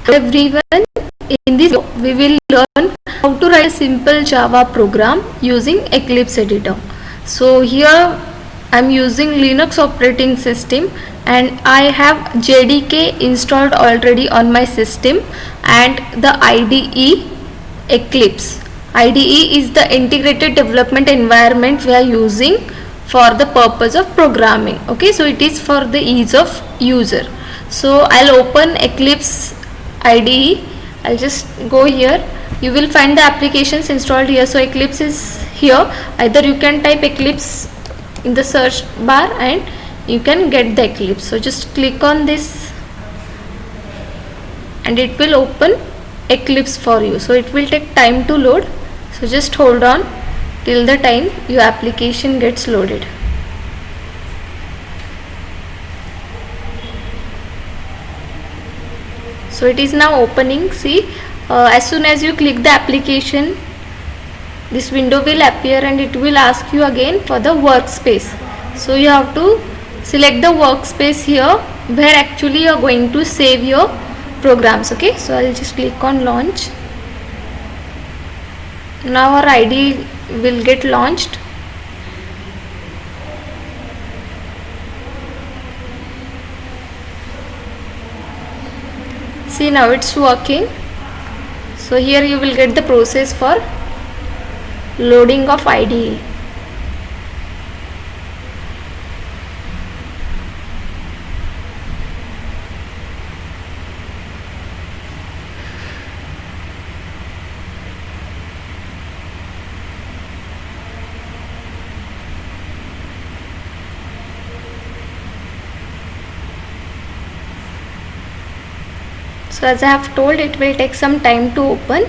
Everyone, in this video we will learn how to write a simple Java program using Eclipse editor. So here I am using Linux operating system and I have JDK installed already on my system and the IDE Eclipse. IDE is the integrated development environment we are using for the purpose of programming. Okay, so it is for the ease of user. So I'll open Eclipse IDE. I'll just go here. You will find the applications installed here. So Eclipse is here. Either you can type Eclipse in the search bar and you can get the Eclipse. So just click on this and it will open Eclipse for you. So it will take time to load. So just hold on till the time your application gets loaded. So it is now opening. See, as soon as you click the application, this window will appear and it will ask you again for the workspace. So you have to select the workspace here where actually you are going to save your programs. Okay, so I'll just click on launch. Now our IDE will get launched. See, now it's working. So here you will get the process for loading of IDE. So as I have told, it will take some time to open.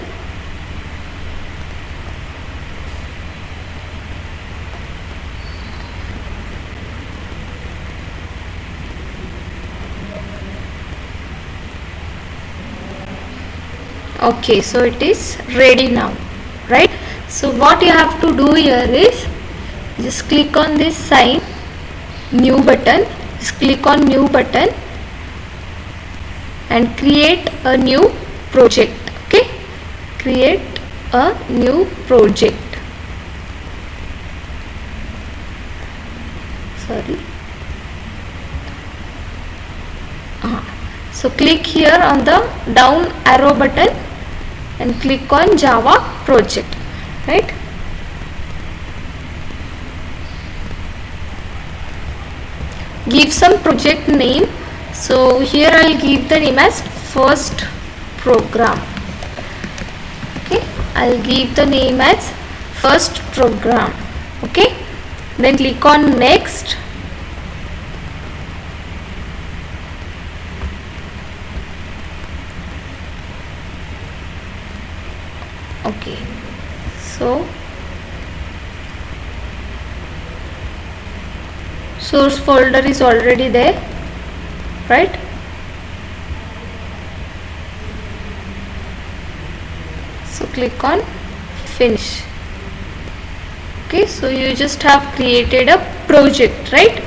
Okay, so it is ready now, right? So what you have to do here is just click on this sign, new button, just click on new button and create a new project. Okay, create a new project. Sorry. So click here on the down arrow button and click on Java project, right? Give some project name. So here I'll give the name as first program. Okay, I'll give the name as first program. Okay, then click on next. Okay, so source folder is already there, right? So click on finish. Okay, so you just have created a project, right?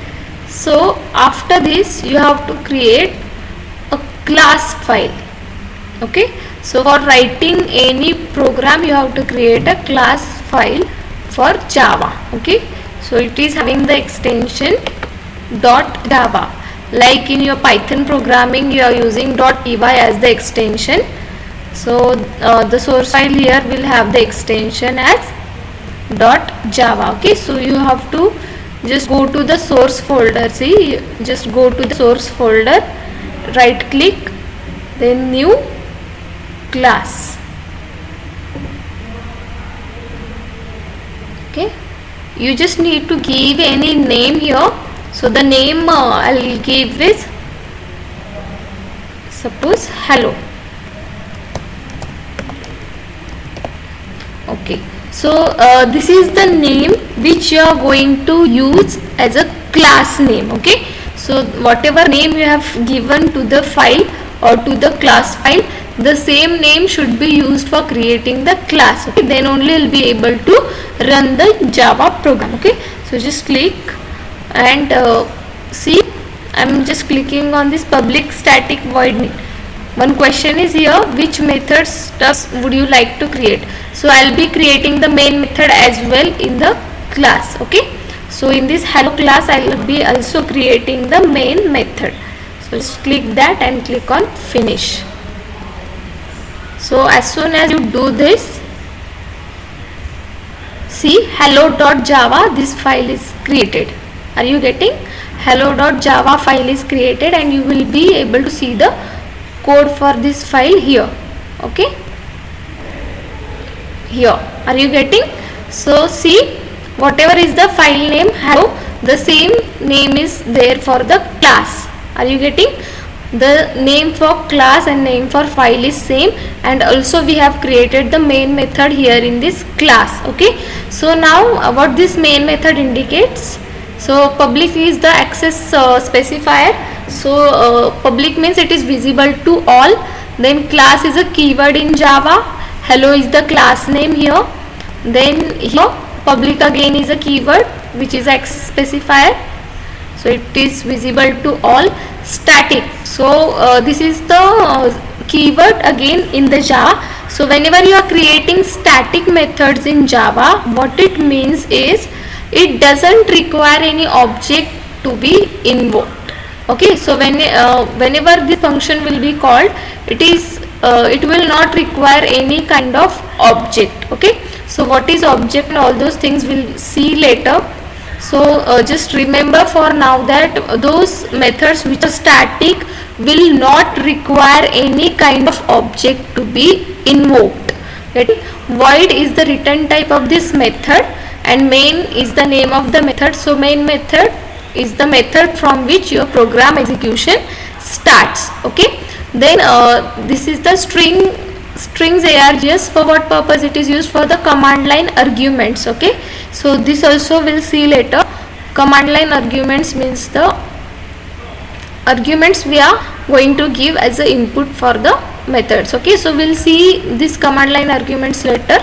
So after this you have to create a class file. Okay, so for writing any program you have to create a class file for Java. Okay, so it is having the extension .java. Like in your Python programming you are using .py as the extension. So the source file here will have the extension as .java. Okay, so you have to just go to the source folder. See, just go to the source folder, right click, then new class. Okay, you just need to give any name here. So the name I'll give is suppose hello. Okay, so this is the name which you are going to use as a class name. Okay, so whatever name you have given to the file or to the class file, the same name should be used for creating the class. Okay, then only you'll be able to run the Java program. Okay, so just click and see, I'm just clicking on this public static void one question is here, which methods would you like to create? So I'll be creating the main method as well in the class. Okay, so in this hello class I'll be also creating the main method. So just click that and click on finish. So as soon as you do this, see hello.java, this file is created. Are you getting? Hello.java file is created and you will be able to see the code for this file here. Okay, here, are you getting? So see, whatever is the file name hello, the same name is there for the class. Are you getting? The name for class and name for file is same, and also we have created the main method here in this class. Okay, so now what this main method indicates? So public is the access specifier. So public means it is visible to all. Then class is a keyword in Java. Hello is the class name here. Then here public again is a keyword which is access specifier. So it is visible to all. Static. So this is the keyword again in the Java. So whenever you are creating static methods in Java, what it means is it doesn't require any object to be invoked. Okay, so whenever the function will be called, it will not require any kind of object. Okay, so what is object and all those things we'll see later. So just remember for now that those methods which are static will not require any kind of object to be invoked. Void is the return type of this method and main is the name of the method. So main method is the method from which your program execution starts. Okay, then this is the strings args. For what purpose it is used? For the command line arguments. Okay, so this also we'll see later. Command line arguments means the arguments we are going to give as a input for the methods. Okay, so we'll see this command line arguments later.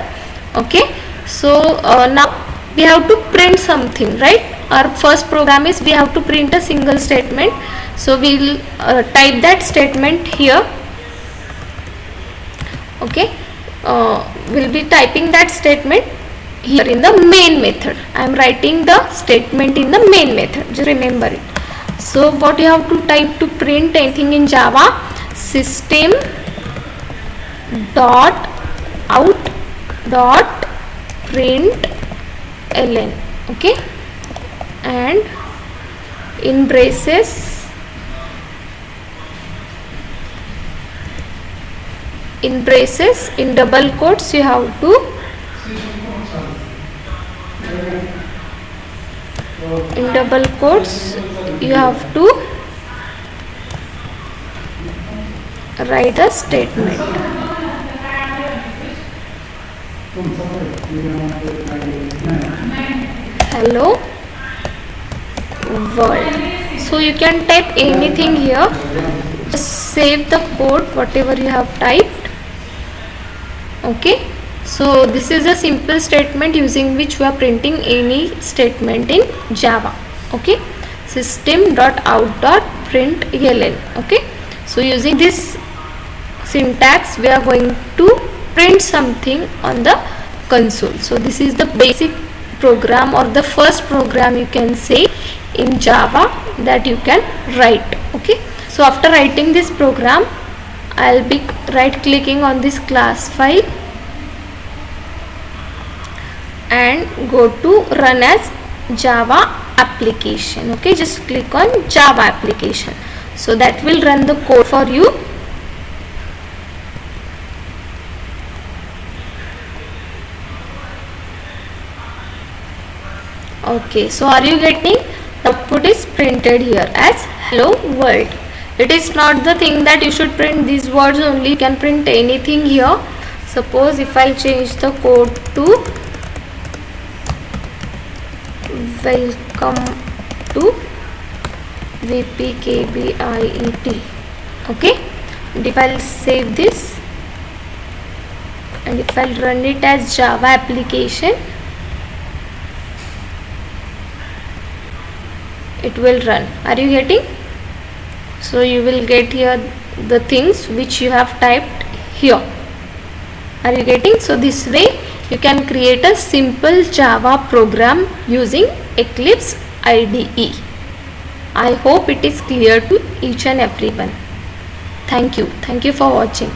Okay, so now we have to print something, right? Our first program is we have to print a single statement. So we'll type that statement here. Okay, we'll be typing that statement here in the main method. I am writing the statement in the main method, just remember it. So what you have to type to print anything in Java? System dot out dot print ln. Okay, and in braces, in double quotes you have to write a statement. Hello world. So you can type anything here. Just save the code whatever you have typed. Okay, so this is a simple statement using which we are printing any statement in Java. Okay, system.out.println. Okay, so using this syntax we are going to print something on the console. So this is the basic program or the first program you can say in Java that you can write. Okay, so after writing this program I'll be right clicking on this class file and go to run as Java application. Okay, just click on Java application. So that will run the code for you. Okay, so are you getting? The output is printed here as hello world. It is not the thing that you should print these words only. You can print anything here. Suppose if I change the code to welcome to VPKBIET. Okay, and if I'll save this and if I'll run it as Java application, it will run. Are you getting? So you will get here the things which you have typed here. Are you getting? So this way you can create a simple Java program using Eclipse IDE. I hope it is clear to each and everyone. Thank you for watching.